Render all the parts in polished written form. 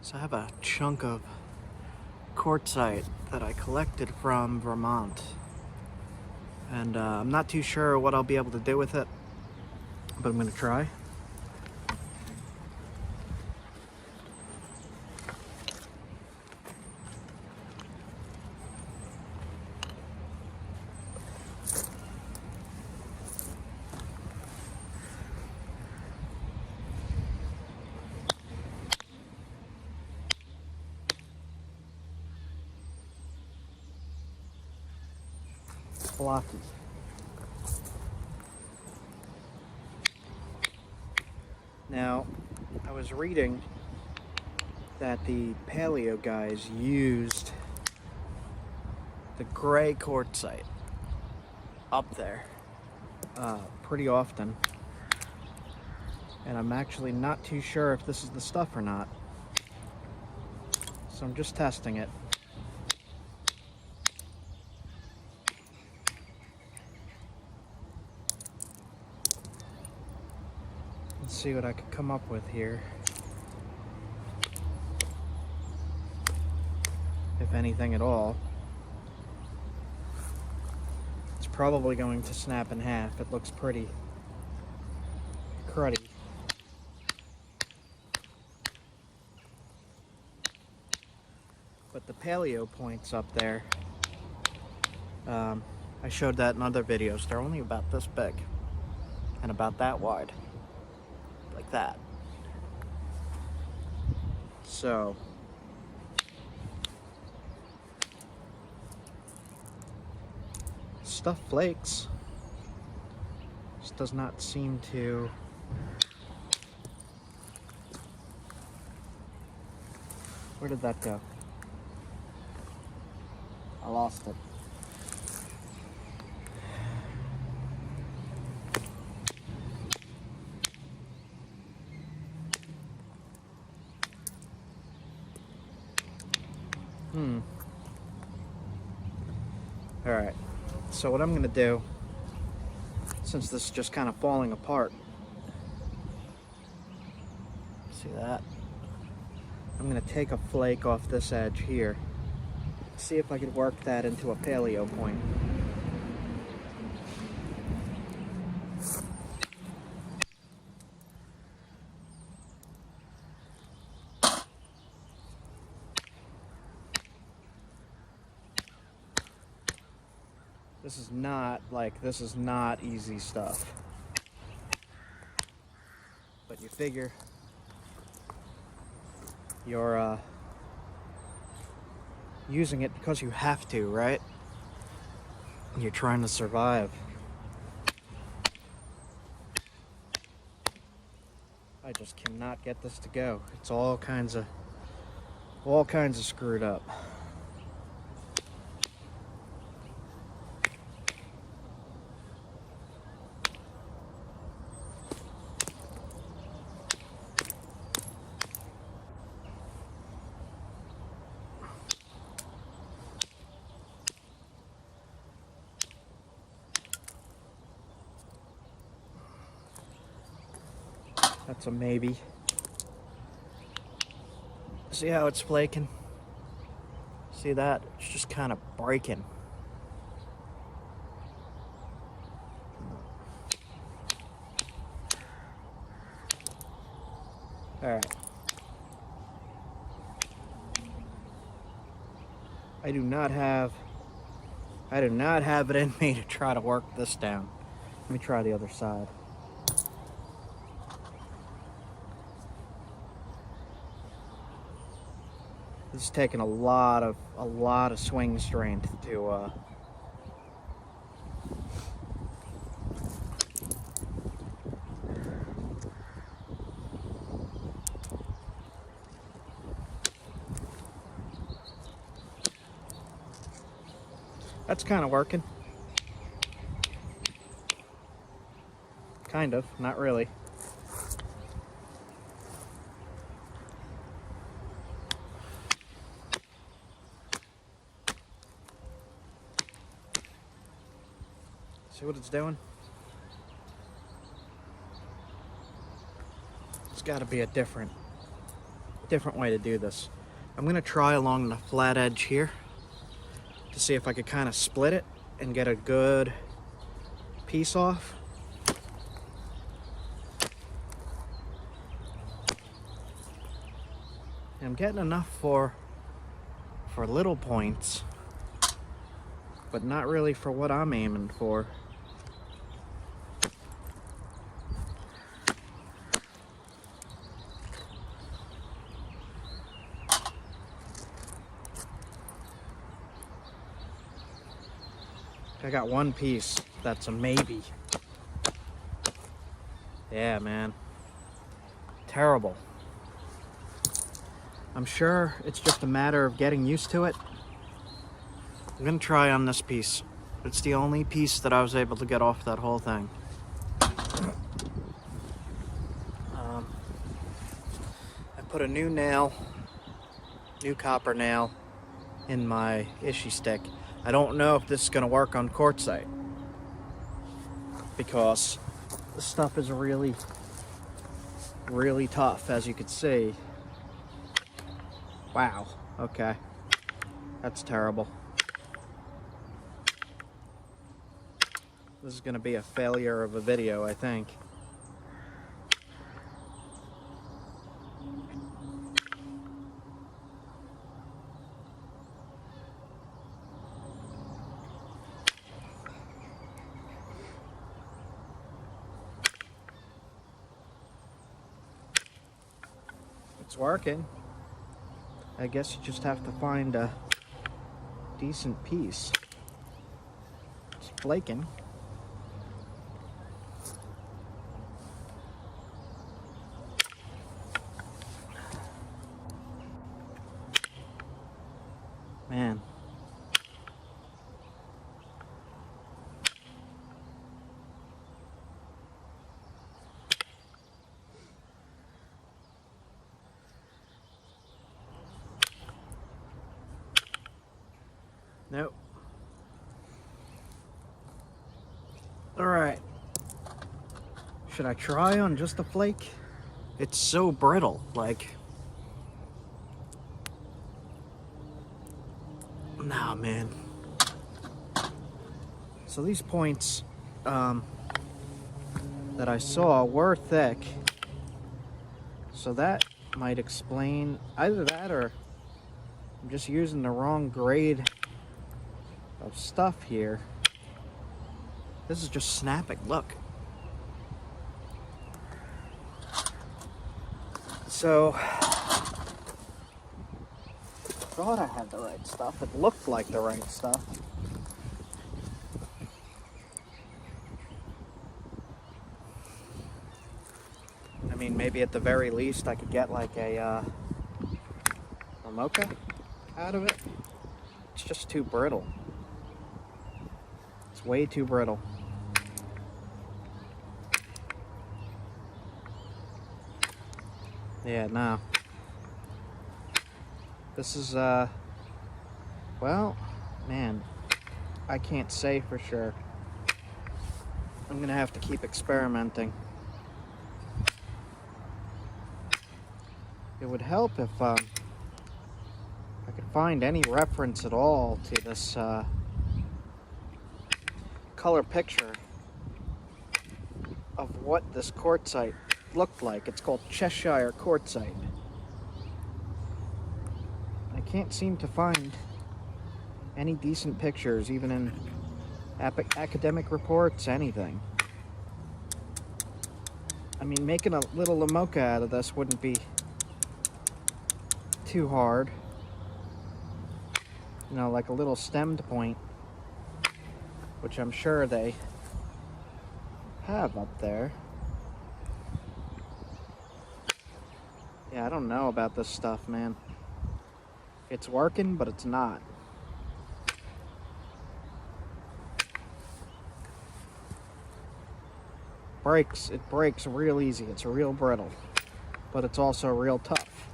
So I have a chunk of quartzite that I collected from Vermont, and I'm not too sure what I'll be able to do with it, but I'm going to try. Blocky. Now, I was reading that the paleo guys used the gray quartzite up there pretty often, and I'm actually not too sure if this is the stuff or not, so I'm just testing it. Let's see what I could come up with here. If anything at all. It's probably going to snap in half. It looks pretty cruddy. But the paleo points up there, I showed that in other videos. They're only about this big and about that wide. Like that. So stuff flakes. Just does not seem to. Where did that go? I lost it. Alright, so what I'm going to do, since this is just kind of falling apart, see that? I'm going to take a flake off this edge here, see if I could work that into a paleo point. This is not easy stuff. But you figure you're using it because you have to, right? You're trying to survive. I just cannot get this to go. It's all kinds of screwed up. That's a maybe. See how it's flaking? See that? It's just kind of breaking. Alright. I do not have it in me to try to work this down. Let me try the other side. This is taking a lot of swing strength to That's kind of working. Kind of, not really. See what it's doing? It's got to be a different different way to do this. I'm gonna try along the flat edge here to see if I could kind of split it and get a good piece off. And I'm getting enough for little points, but not really for what I'm aiming for. I got one piece that's a maybe. Yeah, man. Terrible. I'm sure it's just a matter of getting used to it. I'm gonna try on this piece. It's the only piece that I was able to get off that whole thing. I put a new nail, new copper nail, in my Ishii stick. I don't know if this is gonna work on quartzite because this stuff is really, really tough, as you can see. Wow, okay. That's terrible. This is gonna be a failure of a video, I think. It's working. I guess you just have to find a decent piece. It's flaking. Man. Nope. All right. Should I try on just a flake? It's so brittle, like. Nah, man. So these points that I saw were thick. So that might explain either that or I'm just using the wrong grade of stuff here. This is just snapping, look. So, thought I had the right stuff. It looked like the right stuff. I mean, maybe at the very least I could get like a mocha out of it. It's just too brittle. It's way too brittle. Yeah, no. This is, well, man, I can't say for sure. I'm gonna have to keep experimenting. It would help if I could find any reference at all to this color picture of what this quartzite looked like. It's called Cheshire quartzite. I can't seem to find any decent pictures, even in academic reports, anything. I mean, making a little lamocha out of this wouldn't be too hard. You know, like a little stemmed point, which I'm sure they have up there. Yeah, I don't know about this stuff, man. It's working, but it's not. It breaks real easy. It's real brittle, but it's also real tough.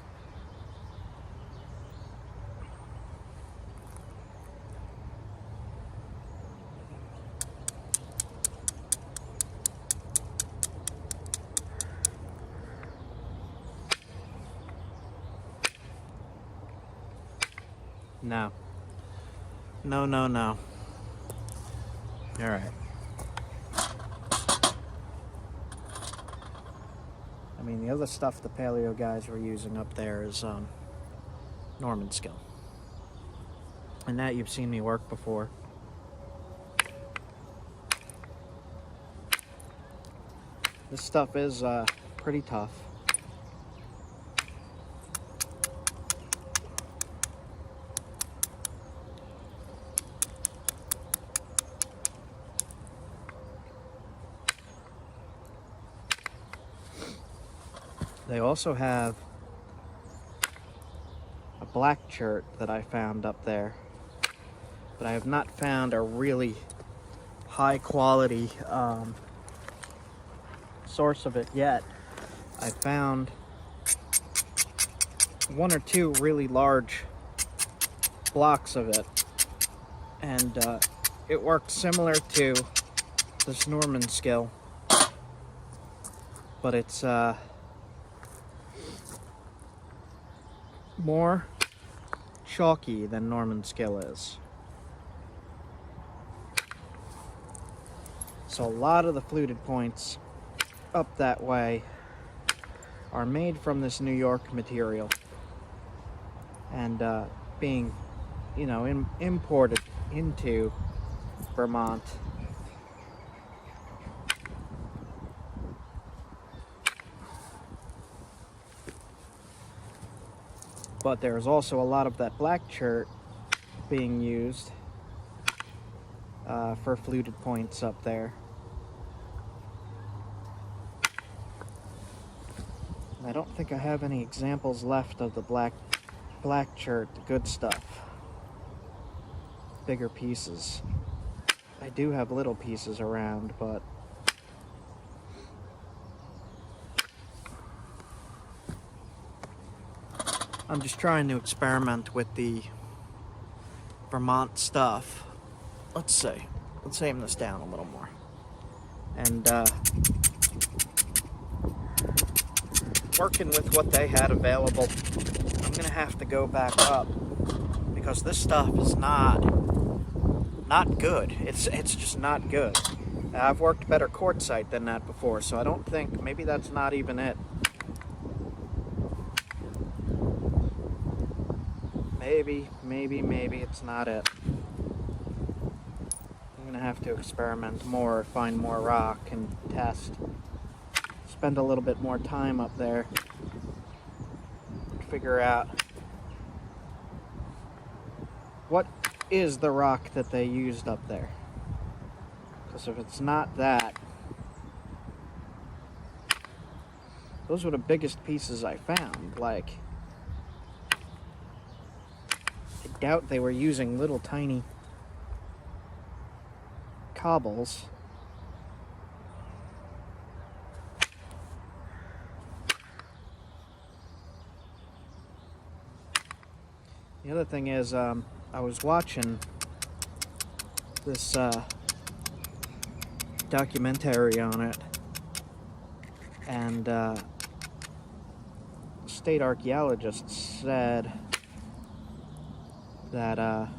No. No, no, no. Alright. I mean, the other stuff the paleo guys were using up there is Normanskill. And that you've seen me work before. This stuff is pretty tough. They also have a black chert that I found up there, but I have not found a really high quality source of it yet. I found one or two really large blocks of it, and it worked similar to this Normanskill, but it's more chalky than Normanskill is. So a lot of the fluted points up that way are made from this New York material and being, you know, imported into Vermont. But there's also a lot of that black chert being used for fluted points up there. I don't think I have any examples left of the black chert, the good stuff. Bigger pieces. I do have little pieces around, but I'm just trying to experiment with the Vermont stuff. Let's see. Let's aim this down a little more. And working with what they had available, I'm gonna have to go back up because this stuff is not good. It's just not good. I've worked better quartzite than that before, so I don't think, maybe that's not even it. Maybe it's not it. I'm gonna have to experiment more, find more rock and test. Spend a little bit more time up there. Figure out what is the rock that they used up there. Because if it's not that, those were the biggest pieces I found. Like, I doubt they were using little tiny cobbles. The other thing is, I was watching this documentary on it, and state archaeologists said that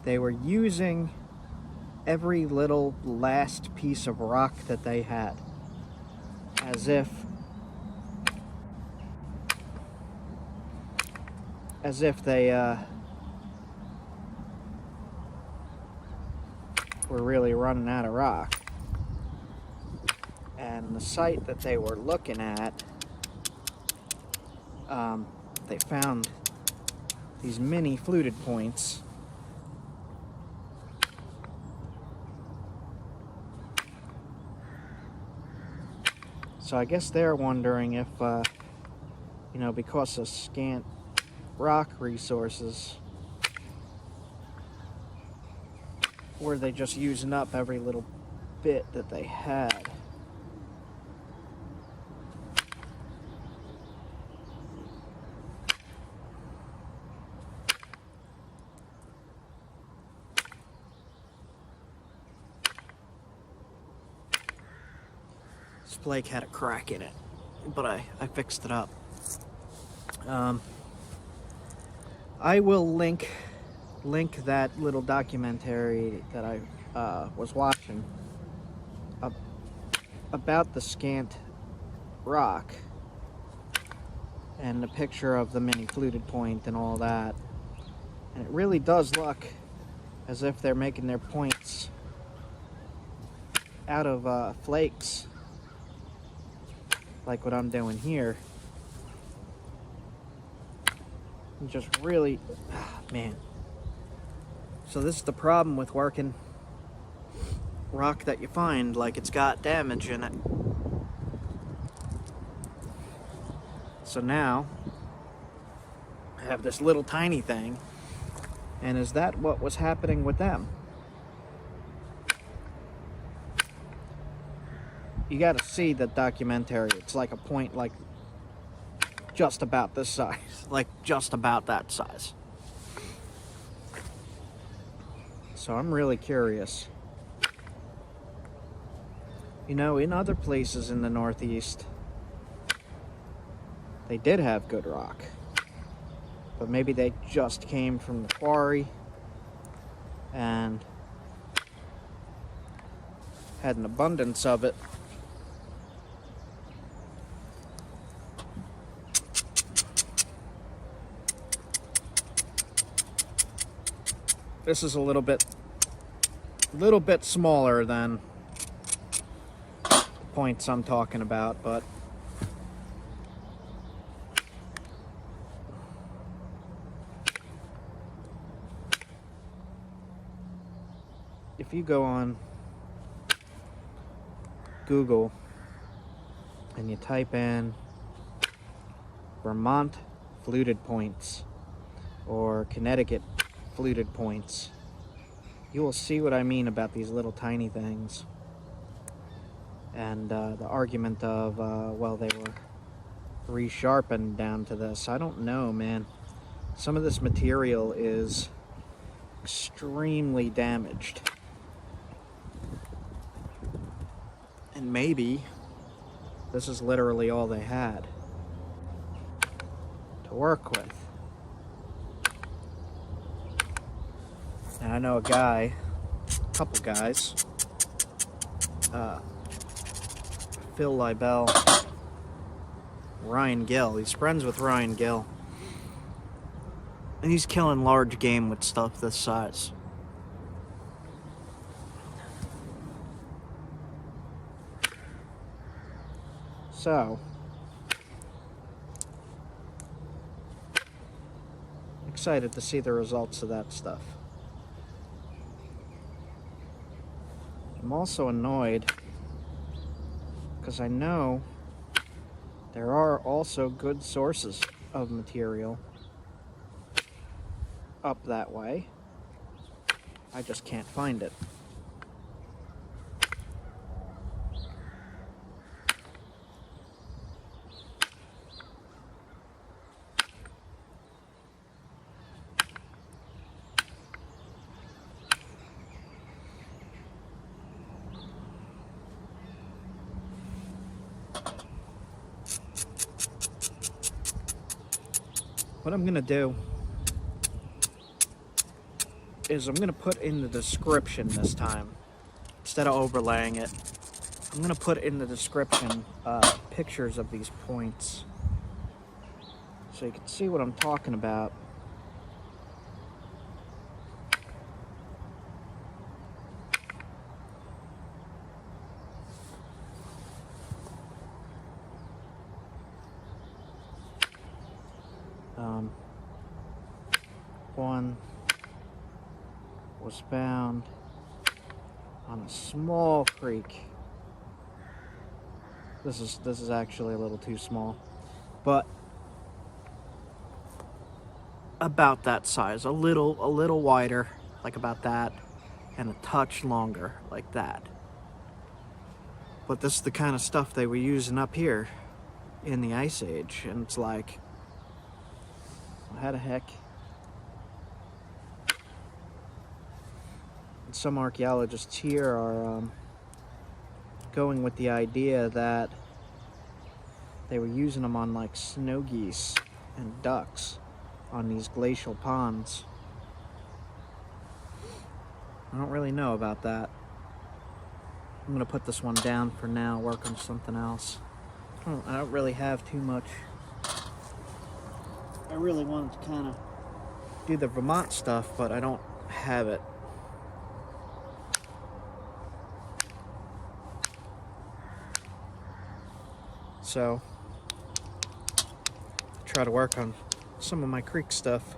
they were using every little last piece of rock that they had, as if they were really running out of rock. And the site that they were looking at, they found these mini fluted points. So I guess they're wondering if, you know, because of scant rock resources, were they just using up every little bit that they had? This flake had a crack in it, but I fixed it up. I will link that little documentary that I was watching about the scant rock and the picture of the mini fluted point and all that. And it really does look as if they're making their points out of flakes, like what I'm doing here. And just really, man. So this is the problem with working rock that you find, like it's got damage in it. So now I have this little tiny thing, and is that what was happening with them? You gotta see the documentary. It's like a point like just about this size, like just about that size. So I'm really curious. You know, in other places in the Northeast, they did have good rock, but maybe they just came from the quarry and had an abundance of it. This is a little bit smaller than the points I'm talking about, but if you go on Google and you type in Vermont fluted points or Connecticut fluted points, you will see what I mean about these little tiny things. And the argument of, well, they were resharpened down to this. I don't know, man. Some of this material is extremely damaged. And maybe this is literally all they had to work with. And I know a couple guys, Phil Libel, Ryan Gill. He's friends with Ryan Gill. And he's killing large game with stuff this size. So, excited to see the results of that stuff. I'm also annoyed because I know there are also good sources of material up that way. I just can't find it. What I'm gonna do is I'm gonna put in the description this time, instead of overlaying it. I'm gonna put in the description pictures of these points so you can see what I'm talking about. One was found on a small creek. This is actually a little too small, but about that size, a little wider, like about that, and a touch longer, like that. But this is the kind of stuff they were using up here in the Ice Age, and it's like, how the heck? Some archaeologists here are going with the idea that they were using them on like snow geese and ducks on these glacial ponds. I don't really know about that. I'm gonna put this one down for now, work on something else. I don't really have too much. I really wanted to kind of do the Vermont stuff, but I don't have it. So, try to work on some of my creek stuff.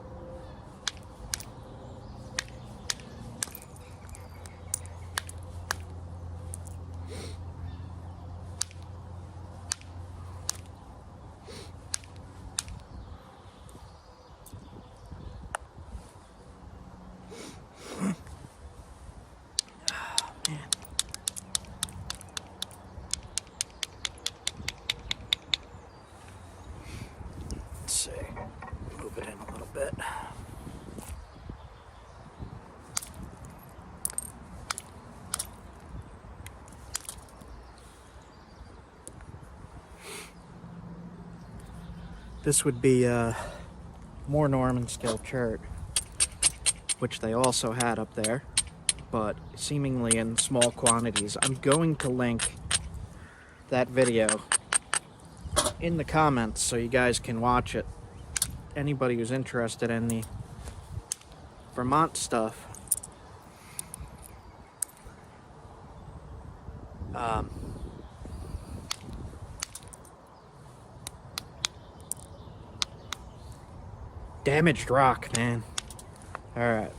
Move it in a little bit. This would be more Normanskill Chert, which they also had up there, but seemingly in small quantities. I'm going to link that video in the comments so you guys can watch it. Anybody who's interested in the Vermont stuff. Damaged rock, man. All right.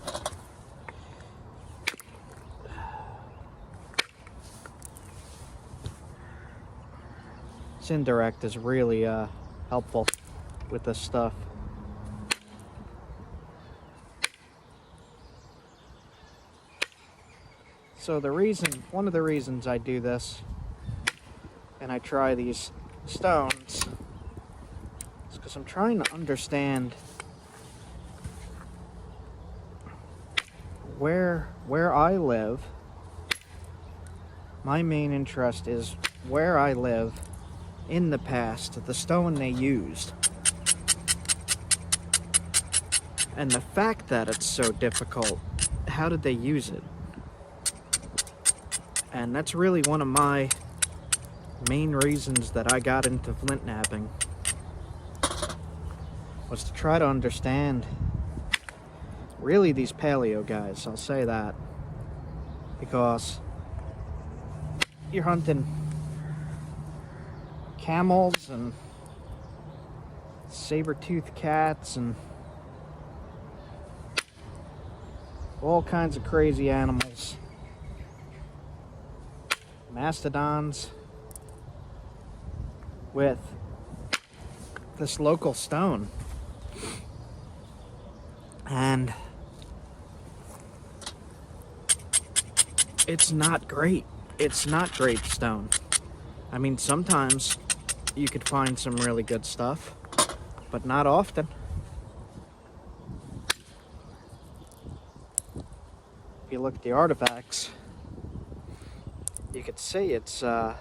This indirect is really helpful with this stuff. So one of the reasons I do this and I try these stones is because I'm trying to understand where I live. My main interest is where I live in the past, the stone they used. And the fact that it's so difficult, how did they use it? And that's really one of my main reasons that I got into flint knapping, was to try to understand really these paleo guys. I'll say that, because you're hunting camels and saber-toothed cats and all kinds of crazy animals, mastodons, with this local stone. And it's not great. It's not great stone. I mean, sometimes you could find some really good stuff, but not often. If you look at the artifacts, you could see it's not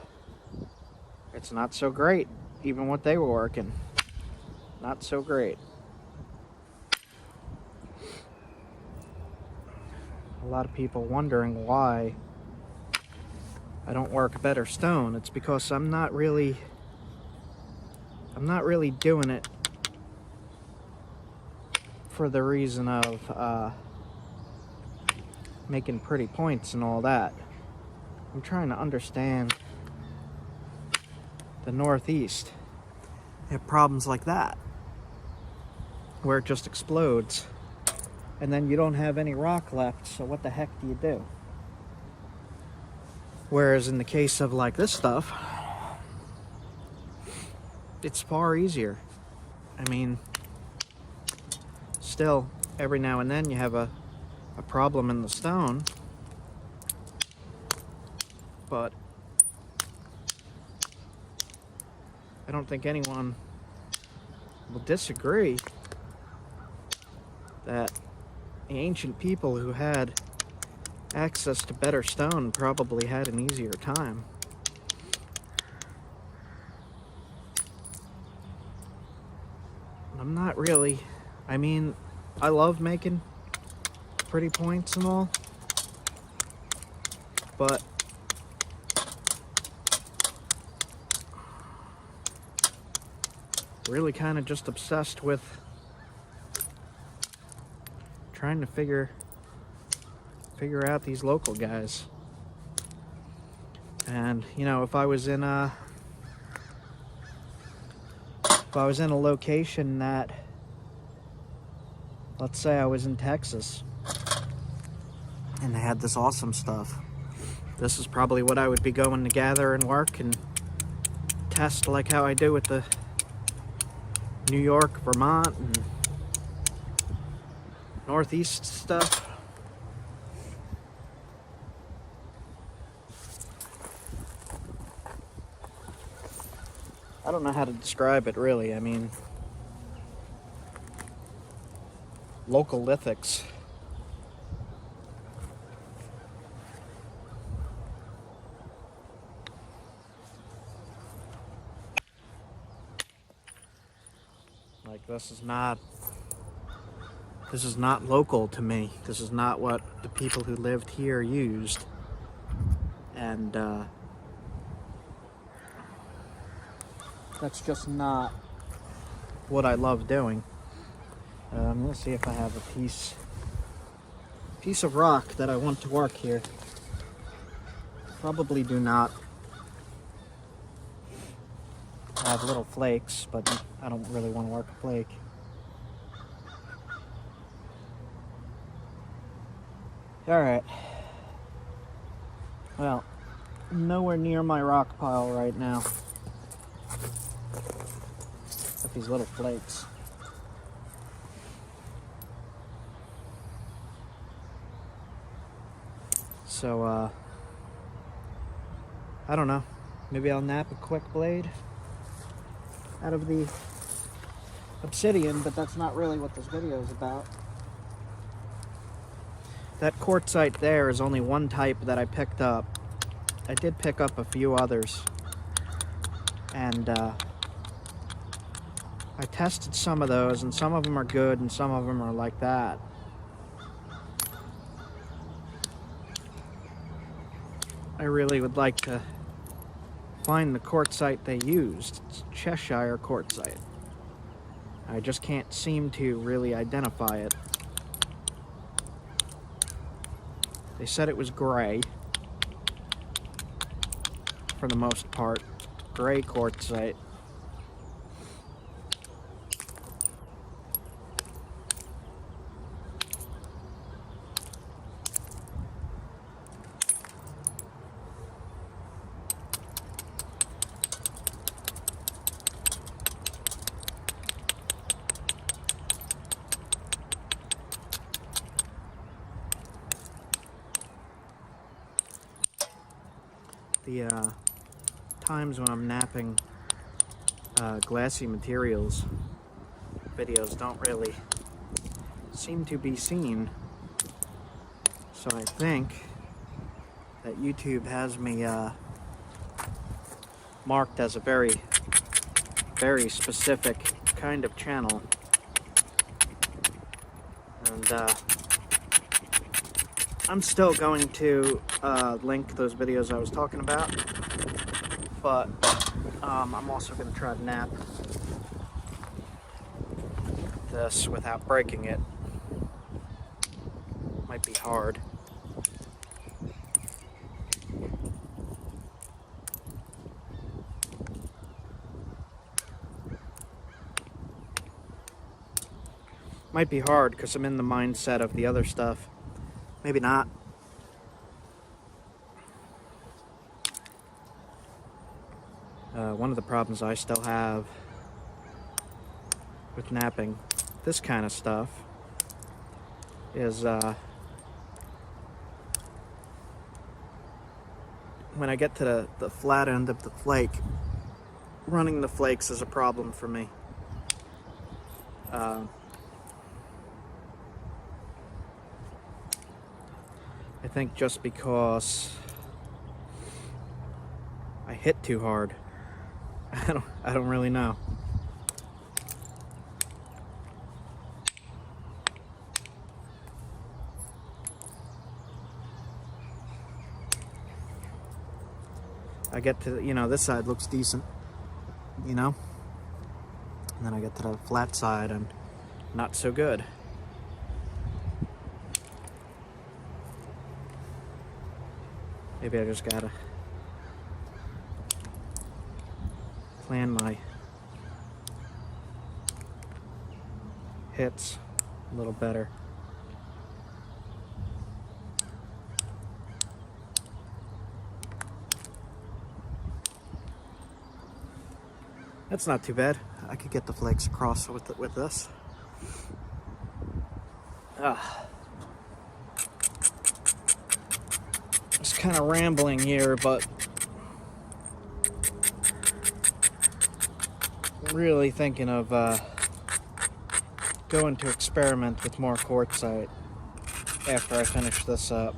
so great. Even what they were working, not so great. A lot of people wondering why I don't work better stone. It's because I'm not really doing it for the reason of making pretty points and all that. I'm trying to understand the Northeast. They have problems like that, where it just explodes and then you don't have any rock left, so what the heck do you do? Whereas in the case of like this stuff, it's far easier. I mean, still, every now and then you have a problem in the stone, but I don't think anyone will disagree that the ancient people who had access to better stone probably had an easier time. I'm not really. I mean, I love making pretty points and all, but really kind of just obsessed with trying to figure out these local guys. And you know, if I was in a location that, let's say I was in Texas and they had this awesome stuff, this is probably what I would be going to gather and work and test, like how I do with the New York, Vermont, and Northeast stuff. I don't know how to describe it really. I mean, local lithics. Like, this is not local to me. This is not what the people who lived here used. And that's just not what I love doing. Let's see if I have a piece of rock that I want to work here. Probably do not. I have little flakes, but I don't really want to work a flake. Alright. Well, nowhere near my rock pile right now. Got these little flakes. So, I don't know. Maybe I'll nap a quick blade out of the obsidian, but that's not really what this video is about. That quartzite there is only one type that I picked up. I did pick up a few others, and I tested some of those, and some of them are good and some of them are like that. I really would like to find the quartzite they used. It's Cheshire quartzite. I just can't seem to really identify it. They said it was gray, for the most part. Gray quartzite. The times when I'm napping glassy materials, videos don't really seem to be seen. So I think that YouTube has me marked as a very, very specific kind of channel. And I'm still going to link those videos I was talking about, but I'm also going to try to nap this without breaking it. Might be hard. Might be hard because I'm in the mindset of the other stuff. Maybe not. One of the problems I still have with napping this kind of stuff is when I get to the flat end of the flake, running the flakes is a problem for me. I think just because I hit too hard. I don't really know. I get to, you know, this side looks decent, you know, and then I get to the flat side and not so good. Maybe I just gotta plan my hits a little better. That's not too bad. I could get the flakes across with this. Just kind of rambling here, but really thinking of going to experiment with more quartzite after I finish this up.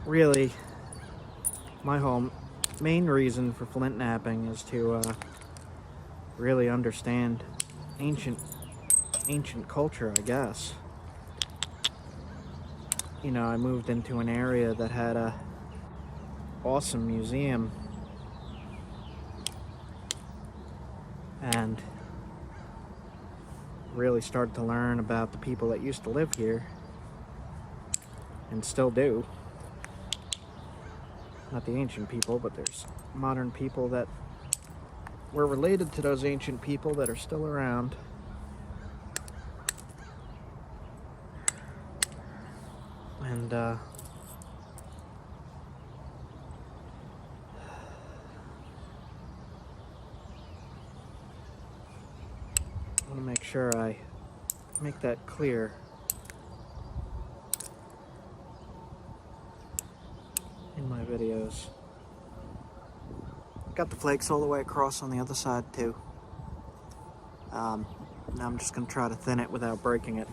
Really, my whole main reason for flint knapping is to really understand ancient culture, I guess. You know, I moved into an area that had a awesome museum, and really started to learn about the people that used to live here and still do. Not the ancient people, but there's modern people that were related to those ancient people that are still around. And I want to make sure I make that clear. In my videos. Got the flakes all the way across on the other side too. Now I'm just going to try to thin it without breaking it.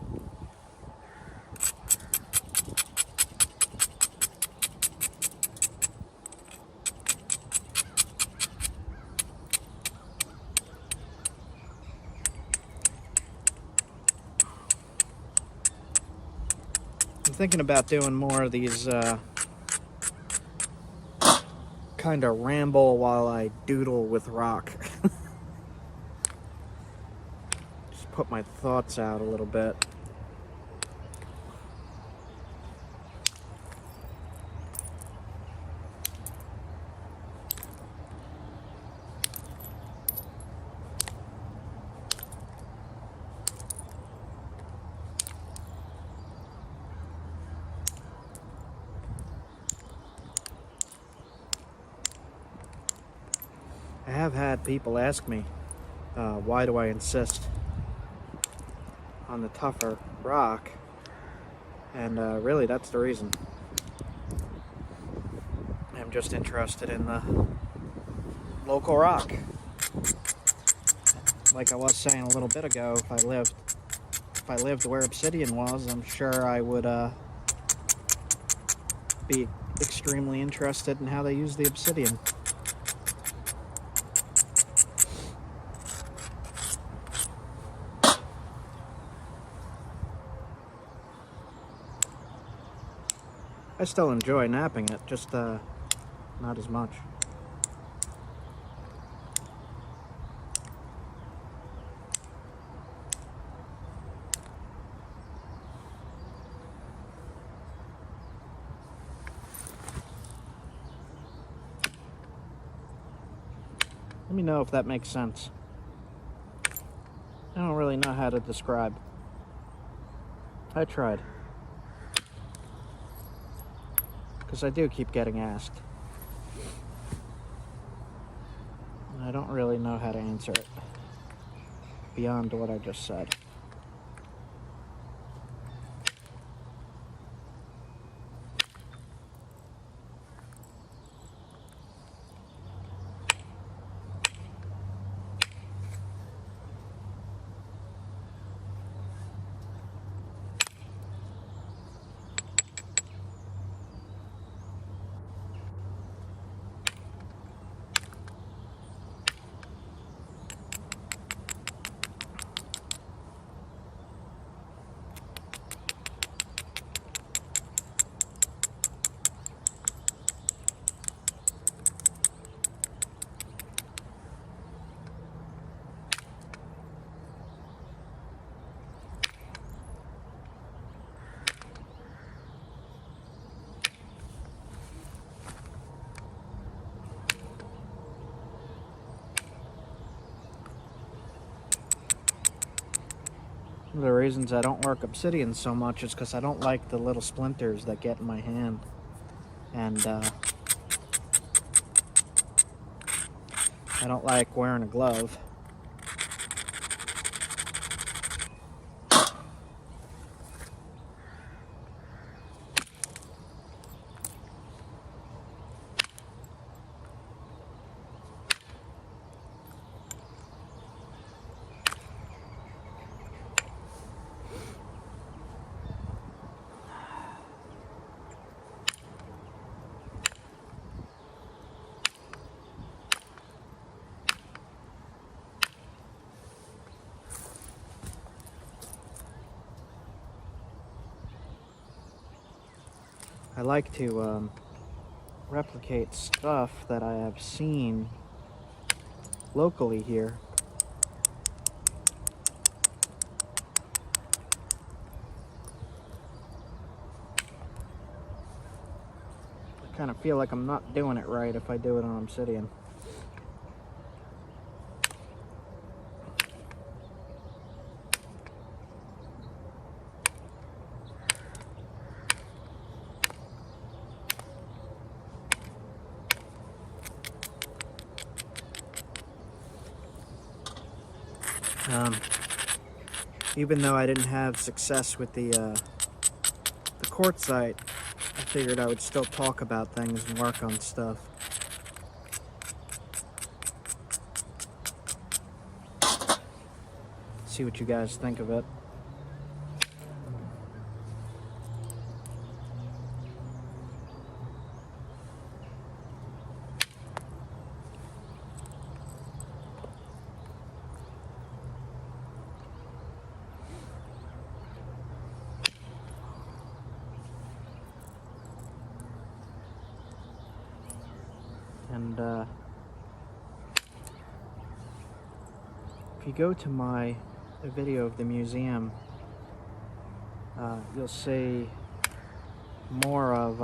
I'm thinking about doing more of these kind of ramble while I doodle with rock. Just put my thoughts out a little bit. I have had people ask me, why do I insist on the tougher rock? And really, that's the reason. I'm just interested in the local rock. Like I was saying a little bit ago, if I lived where obsidian was, I'm sure I would be extremely interested in how they use the obsidian. I still enjoy knapping it, just not as much. Let me know if that makes sense. I don't really know how to describe. I tried. Because I do keep getting asked. And I don't really know how to answer it beyond what I just said. of the reasons I don't work obsidian so much is because I don't like the little splinters that get in my hand. And I don't like wearing a glove. I like to replicate stuff that I have seen locally here. I kind of feel like I'm not doing it right if I do it on obsidian. Even though I didn't have success with the quartzite, I figured I would still talk about things and work on stuff. See what you guys think of it. And if you go to my video of the museum, you'll see more of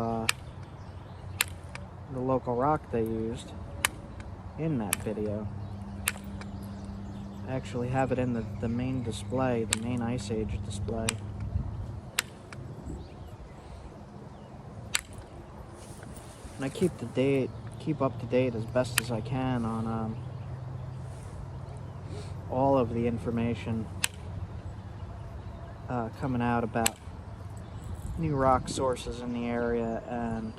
the local rock they used in that video. I actually have it in the main display, the main Ice Age display. And I keep up to date as best as I can on all of the information coming out about new rock sources in the area and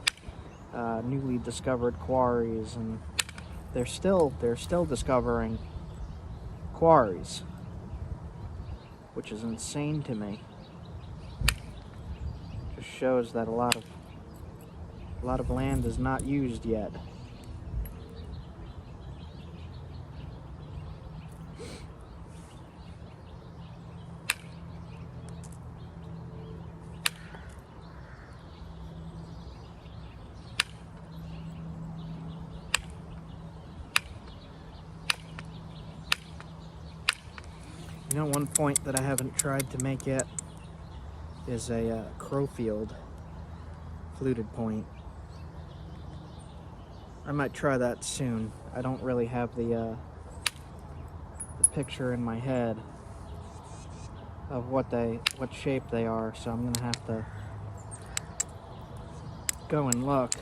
newly discovered quarries, and they're still discovering quarries, which is insane to me. Just shows that a lot of land is not used yet. You know, one point that I haven't tried to make yet is a crowfield fluted point. I might try that soon. I don't really have the picture in my head of what shape they are, so I'm gonna have to go and look.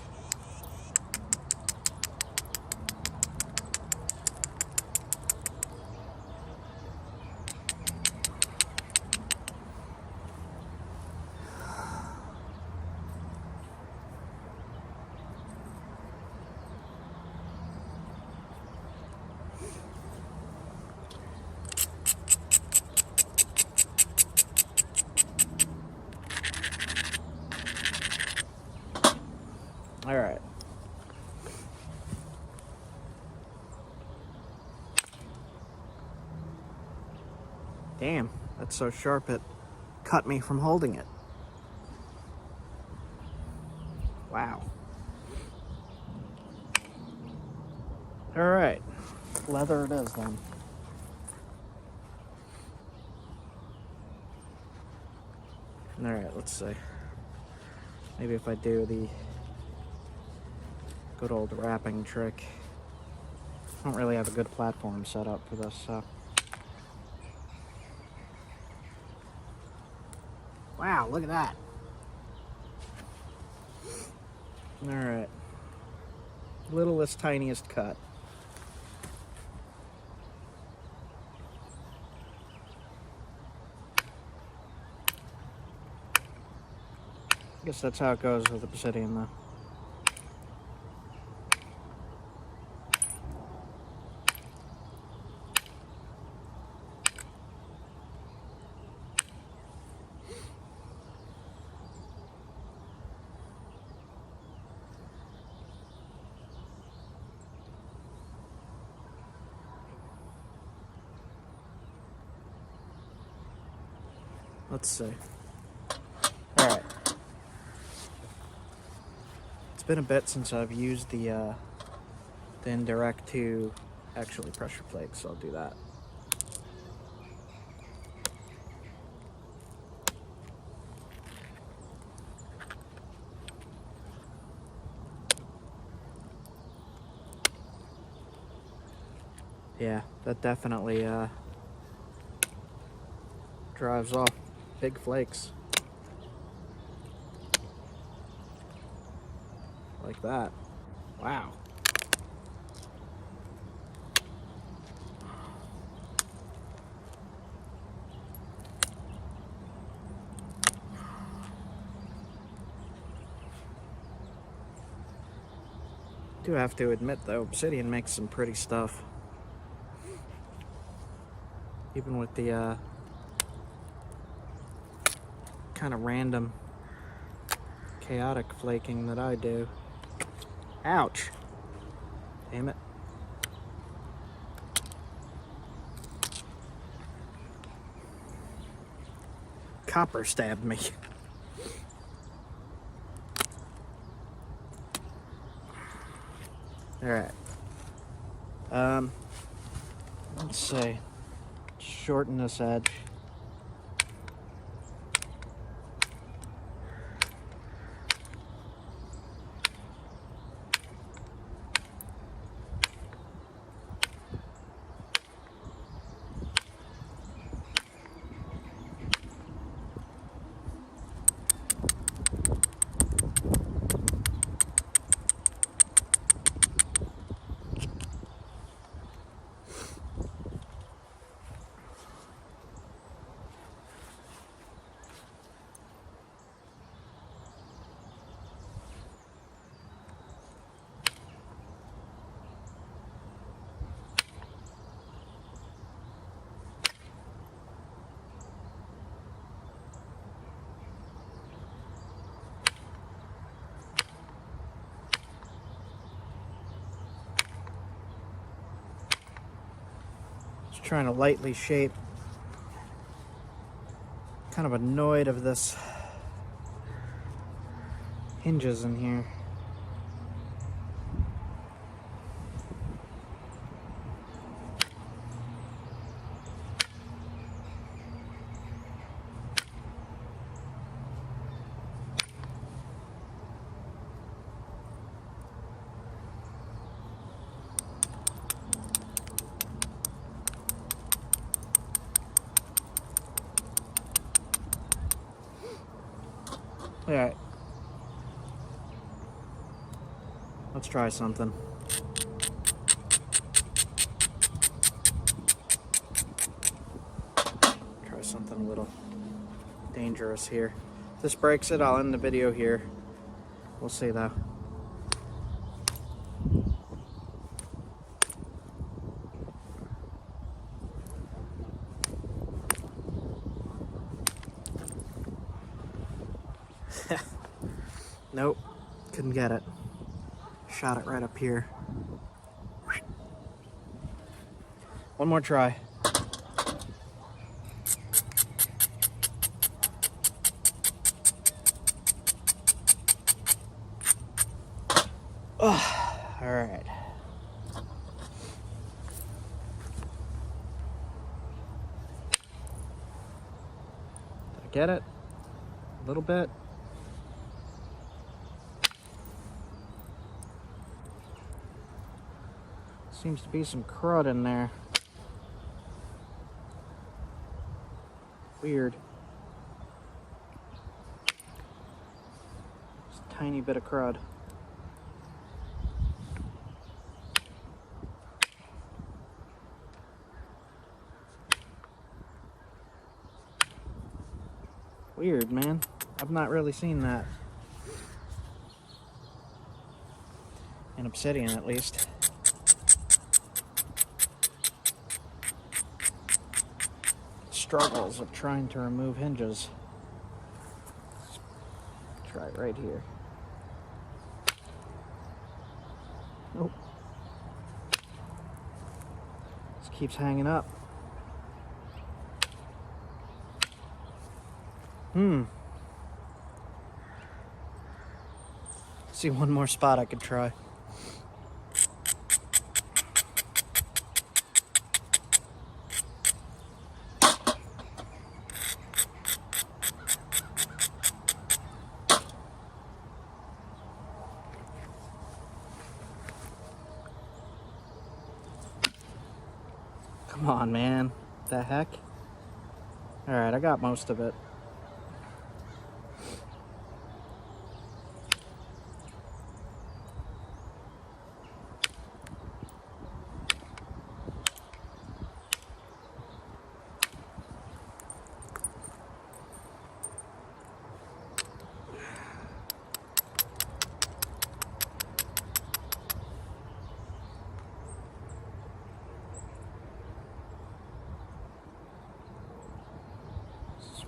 All right. Damn, that's so sharp it cut me from holding it. Wow. All right, leather it is then. All right, let's see. Maybe if I do the good old wrapping trick. I don't really have a good platform set up for this, so. Wow, look at that. Alright. Littlest, tiniest cut. I guess that's how it goes with obsidian, though. Let's see. Alright. It's been a bit since I've used the indirect to actually pressure flake, so I'll do that. Yeah, that definitely drives off big flakes. Like that. Wow. Do have to admit though, obsidian makes some pretty stuff. Even with the kind of random chaotic flaking that I do. Ouch. Damn it. Copper stabbed me. Alright. Let's see. Shorten this edge. Trying to lightly shape. Kind of annoyed of this hinges in here. Alright. Let's try something. Try something a little dangerous here. If this breaks it, I'll end the video here. We'll see though. Nope, couldn't get it. Shot it right up here. One more try. Oh, all right. Did I get it? A little bit. Seems to be some crud in there. Weird. tiny bit of crud. Weird, man. I've not really seen that. In obsidian, at least. Struggles of trying to remove hinges. Let's try it right here. Nope. Just keeps hanging up. See one more spot I could try. Come on, man. The heck? Alright, I got most of it.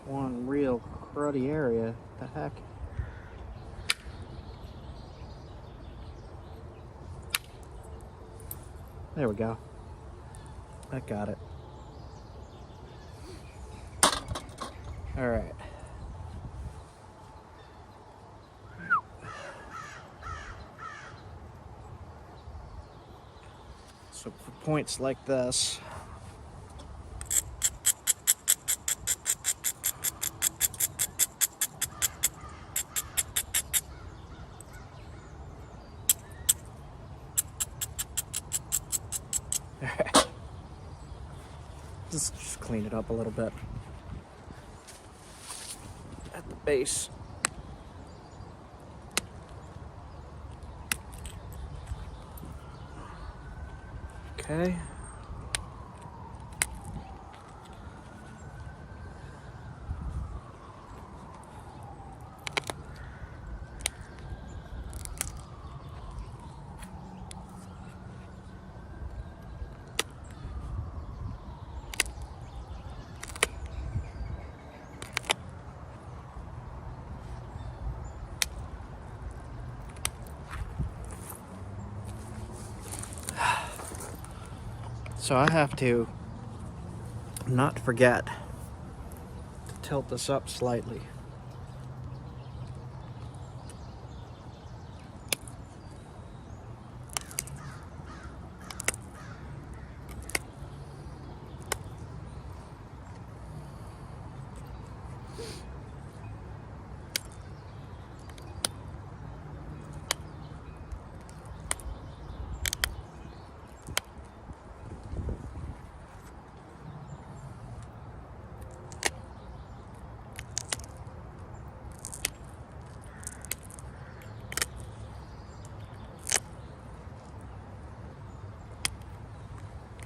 One real cruddy area. What the heck? There we go. I got it. All right. So for points like this, just clean it up a little bit at the base. Okay. So I have to not forget to tilt this up slightly.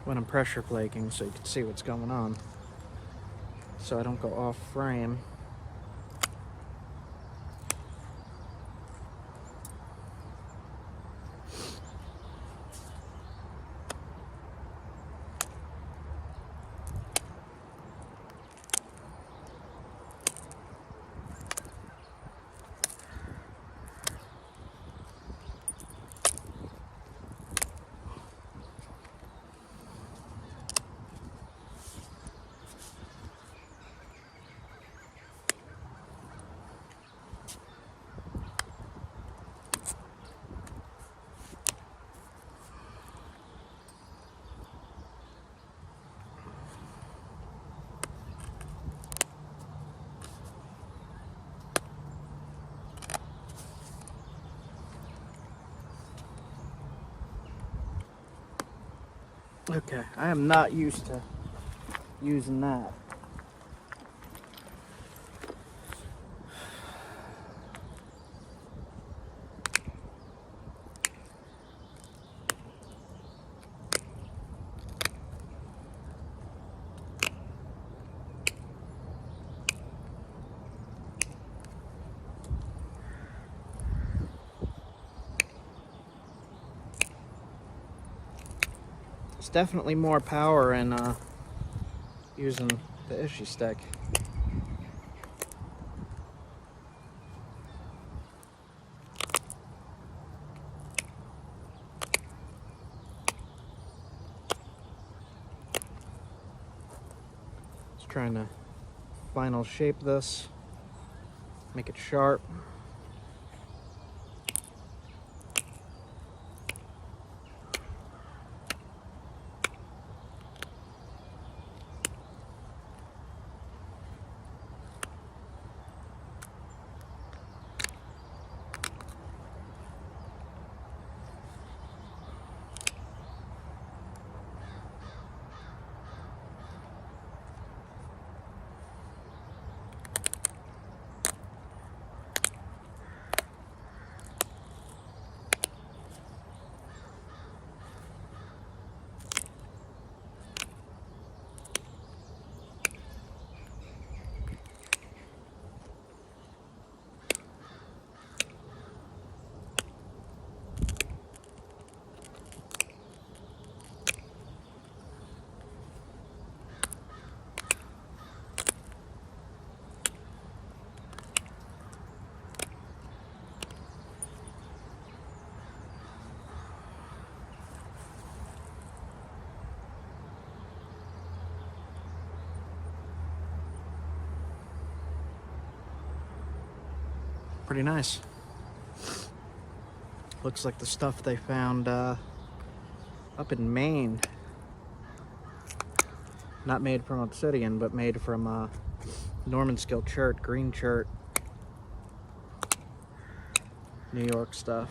When I'm pressure flaking, so you can see what's going on, so I don't go off frame. Okay, I am not used to using that. There's definitely more power in using the issue stick. Just trying to final shape this, make it sharp. Pretty nice. Looks like the stuff they found up in Maine. Not made from obsidian, but made from Normanskill chert, green chert, New York stuff.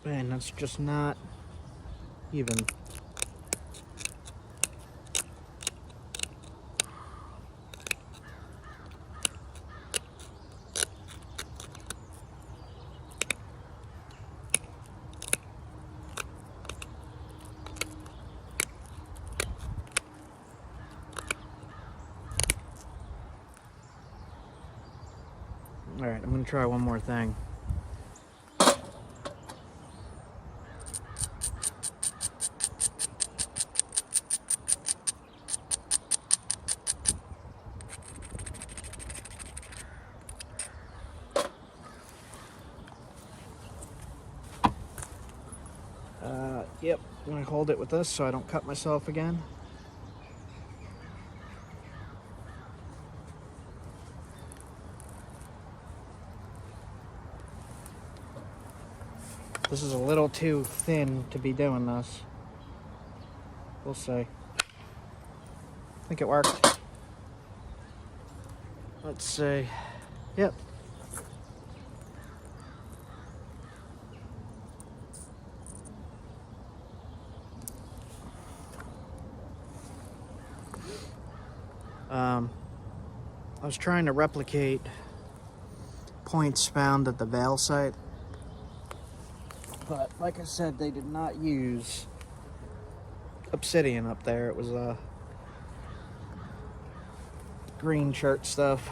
Man, that's just not even. All right, I'm gonna try one more thing. Yep, I'm gonna hold it with this so I don't cut myself again. This is a little too thin to be doing this. We'll see. I think it worked. Let's see. Yep. I was trying to replicate points found at the Vail site, but like I said, they did not use obsidian up there. It was green chert stuff.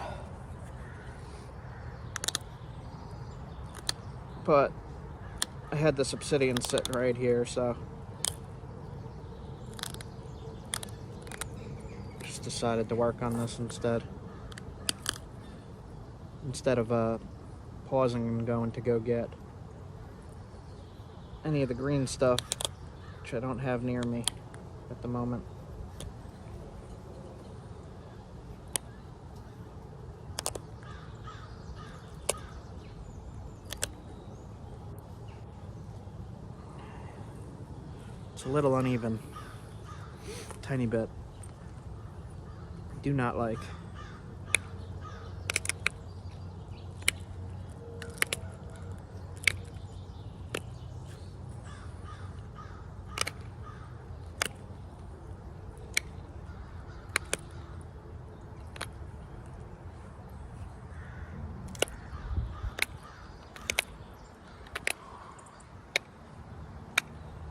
But I had this obsidian sitting right here, so just decided to work on this instead of pausing and going to go get any of the green stuff, which I don't have near me at the moment. It's a little uneven. Tiny bit. Do not like.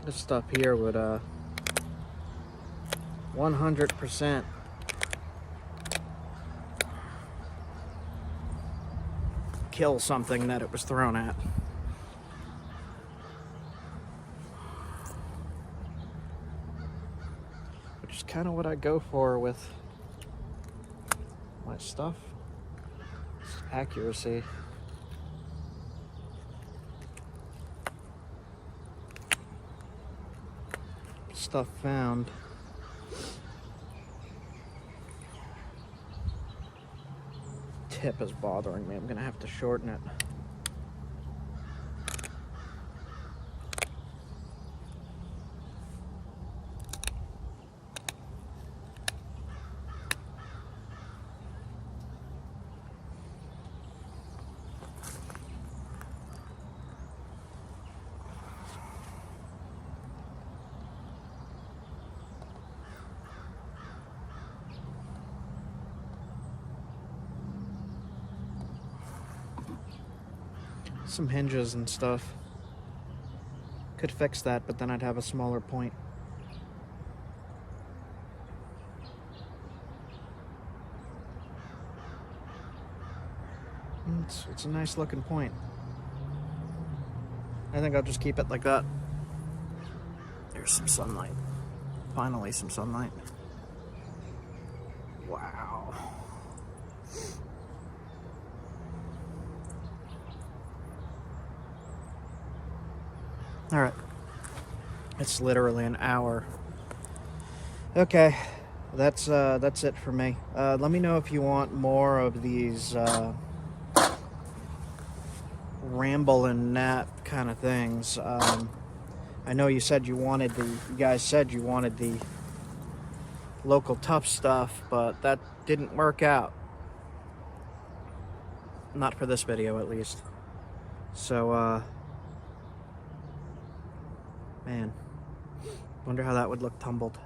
This stuff here would 100% kill something that it was thrown at. Which is kind of what I go for with my stuff. It's accuracy. Stuff found. Tip is bothering me. I'm gonna have to shorten it. Some hinges and stuff. Could fix that, but then I'd have a smaller point. It's a nice looking point. I think I'll just keep it like that. There's some sunlight. Finally some sunlight. Wow. All right, it's literally an hour. Okay, that's it for me. Let me know if you want more of these ramble and nap kind of things. I know you said you guys said you wanted the local tough stuff, but that didn't work out. Not for this video, at least. So, man, wonder how that would look tumbled.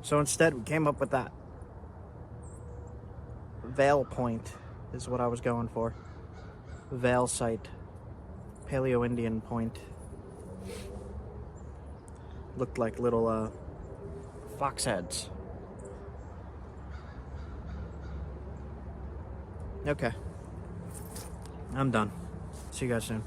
So instead, we came up with that. Vail point is what I was going for. Vail site. Paleo-Indian point. Looked like little fox heads. Okay. I'm done. See you guys soon.